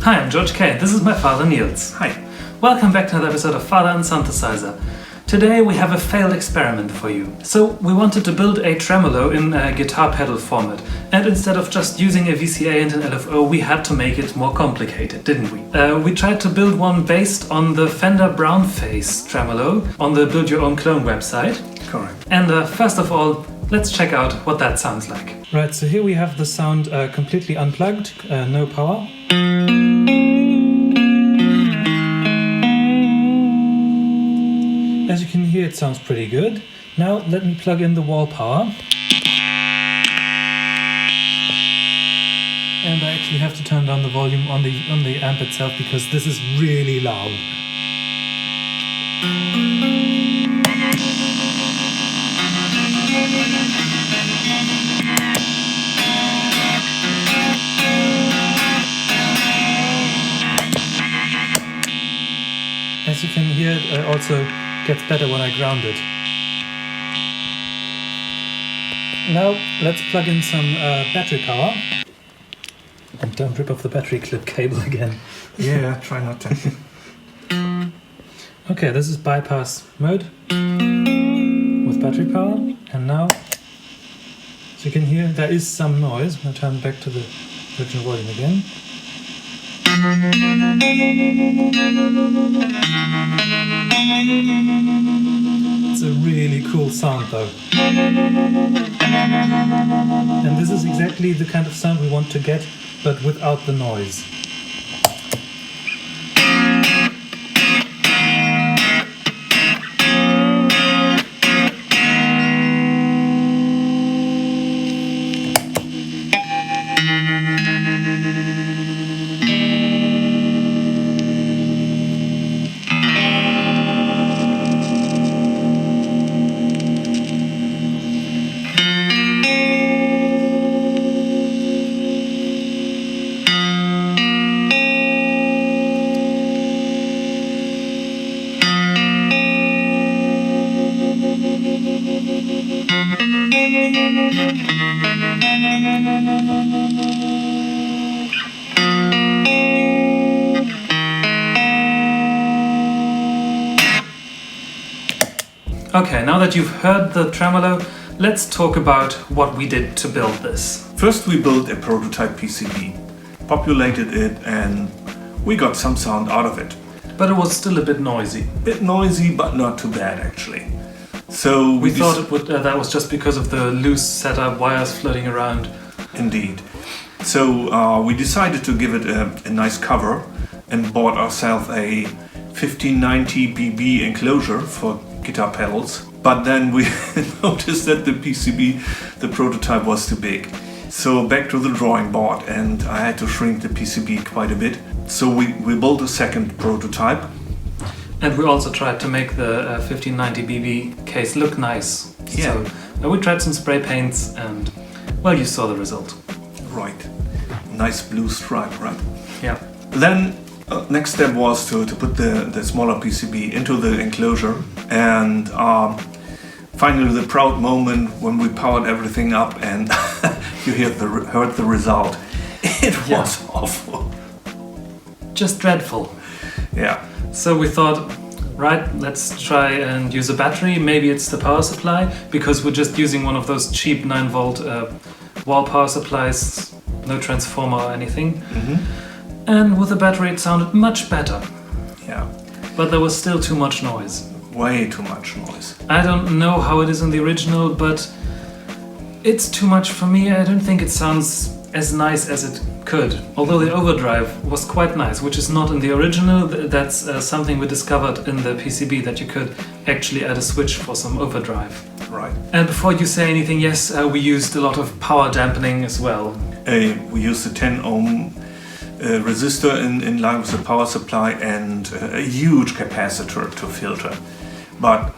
Hi, I'm George K. This is my father Niels. Hi. Welcome back to another episode of Father and Synthesizer. Today we have a failed experiment for you. So we wanted to build a tremolo in a guitar pedal format, and instead of just using a VCA and an LFO, we had to make it more complicated, didn't we? We tried to build one based on the Fender Brown Face tremolo on the Build Your Own Clone website. Correct. And first of all, let's check out what that sounds like. Right, so here we have the sound completely unplugged, no power. As you can hear, it sounds pretty good. Now let me plug in the wall power. And I actually have to turn down the volume on the amp itself because this is really loud. As you can hear, it also gets better when I ground it. Now let's plug in some battery power. And don't rip off the battery clip cable again. Yeah, try not to. Okay, this is bypass mode with battery power. And now, as you can hear, there is some noise. I'll turn back to the original volume again. It's a really cool sound though. And this is exactly the kind of sound we want to get, but without the noise. Okay, now that you've heard the tremolo, let's talk about what we did to build this. First we built a prototype PCB, populated it, and we got some sound out of it. But it was still a bit noisy. Bit noisy, but not too bad actually. So we thought it would. That was just because of the loose setup, wires floating around. Indeed. So we decided to give it a nice cover and bought ourselves a 1590 BB enclosure for guitar pedals. But then we noticed that the PCB, the prototype, was too big. So back to the drawing board, and I had to shrink the PCB quite a bit. So we built a second prototype. And we also tried to make the 1590 BB case look nice. Yeah. So we tried some spray paints and, well, you saw the result. Right. Nice blue stripe, right? Yeah. Then next step was to put the smaller PCB into the enclosure, and finally the proud moment when we powered everything up and you heard the result. It was awful. Just dreadful. Yeah. So we thought, right, let's try and use a battery. Maybe it's the power supply, because we're just using one of those cheap 9-volt wall power supplies, no transformer or anything. Mm-hmm. And with the battery it sounded much better. Yeah. But there was still too much noise. Way too much noise. I don't know how it is in the original, but it's too much for me. I don't think it sounds as nice as it could. Although the overdrive was quite nice, which is not in the original. That's something we discovered in the PCB, that you could actually add a switch for some overdrive. Right. And before you say anything, yes, we used a lot of power dampening as well. We used a 10 ohm resistor in line with the power supply and a huge capacitor to filter. But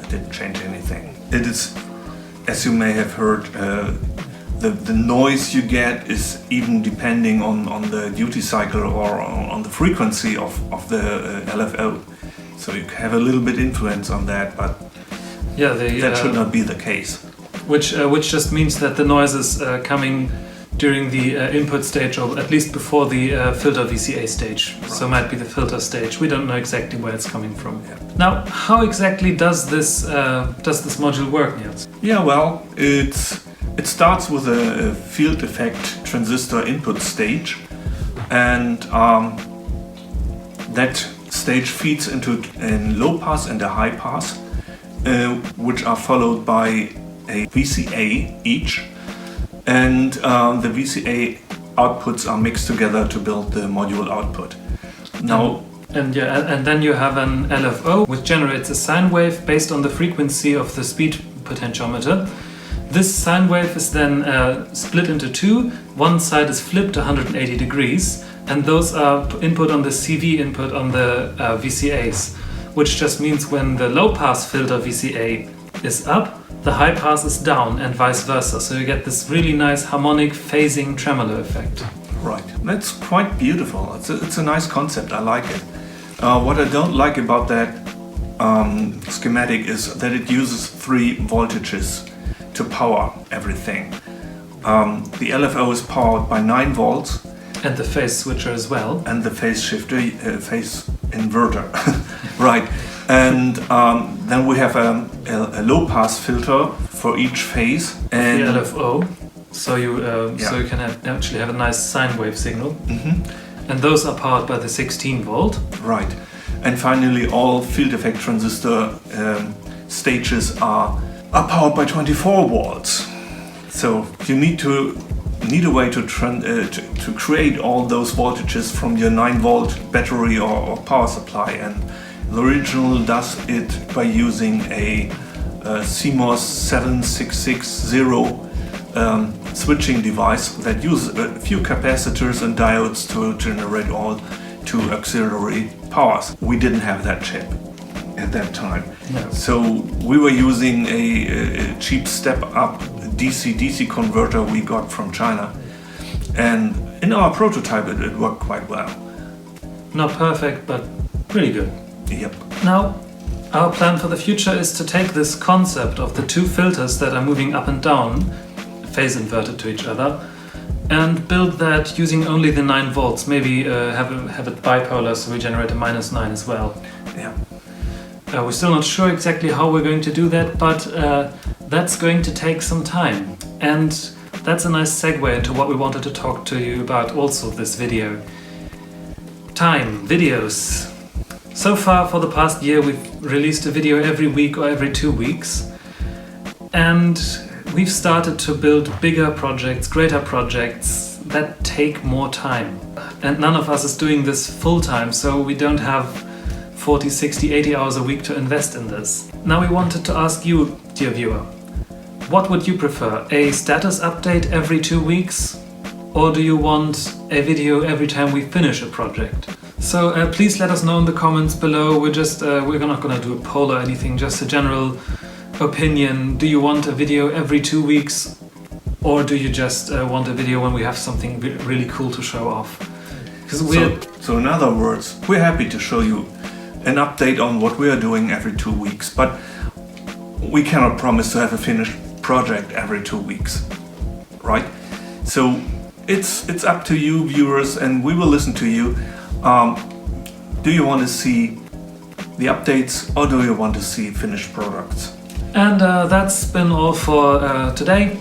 it didn't change anything. It is, as you may have heard, the noise you get is even depending on the duty cycle or on the frequency of the LFO. So you have a little bit influence on that, but yeah, that should not be the case. Which just means that the noise is coming during the input stage, or at least before the filter VCA stage. Right. So it might be the filter stage. We don't know exactly where it's coming from. Yeah. Now, how exactly does this module work, Niels? Yeah, well, it starts with a field effect transistor input stage, and that stage feeds into a low pass and a high pass, which are followed by a VCA each, and the VCA outputs are mixed together to build the module output. Now, and then you have an LFO, which generates a sine wave based on the frequency of the speed potentiometer. This sine wave is then split into two. One side is flipped 180 degrees, and those are input on the CV input on the VCAs, which just means when the low pass filter VCA is up, the high pass is down, and vice versa. So you get this really nice harmonic phasing tremolo effect. right, that's quite beautiful. It's a nice concept. I like it. What I don't like about that schematic is that it uses 3 voltages to power everything. The LFO is powered by 9 volts. And the phase switcher as well. And the phase shifter, phase inverter, right. And then we have a low pass filter for each phase. And the LFO, so you can actually have a nice sine wave signal. Mm-hmm. And those are powered by the 16 volt. Right. And finally, all field effect transistor stages are powered by 24 volts. So you need a way to create all those voltages from your 9 volt battery or power supply, and the original does it by using a CMOS 7660 switching device that uses a few capacitors and diodes to generate all 2 auxiliary powers. We didn't have that chip at that time. No. So we were using a cheap step-up DC-DC converter we got from China. And in our prototype it worked quite well. Not perfect, but pretty good. Yep. Now, our plan for the future is to take this concept of the 2 filters that are moving up and down, phase inverted to each other, and build that using only the 9 volts. Maybe have it bipolar, so we generate a -9 as well. Yeah. We're still not sure exactly how we're going to do that, but that's going to take some time. And that's a nice segue into what we wanted to talk to you about also this video. Time, videos. So far for the past year we've released a video every week or every 2 weeks. And we've started to build bigger projects, greater projects that take more time. And none of us is doing this full time, so we don't have 40, 60, 80 hours a week to invest in this. Now we wanted to ask you, dear viewer, what would you prefer? A status update every 2 weeks? Or do you want a video every time we finish a project? So please let us know in the comments below. We're not gonna do a poll or anything, just a general opinion. Do you want a video every 2 weeks? Or do you just want a video when we have something really cool to show off? So in other words, we're happy to show you an update on what we are doing every 2 weeks, but we cannot promise to have a finished project every 2 weeks, right? So it's up to you, viewers, and we will listen to you. Do you want to see the updates, or do you want to see finished products? And that's been all for today.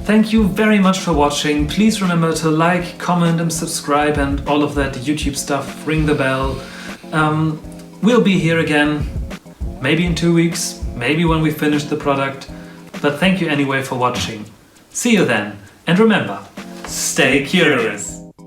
Thank you very much for watching. Please remember to like, comment and subscribe and all of that YouTube stuff. Ring the bell. We'll be here again, maybe in 2 weeks, maybe when we finish the product. But thank you anyway for watching. See you then. And remember, stay curious.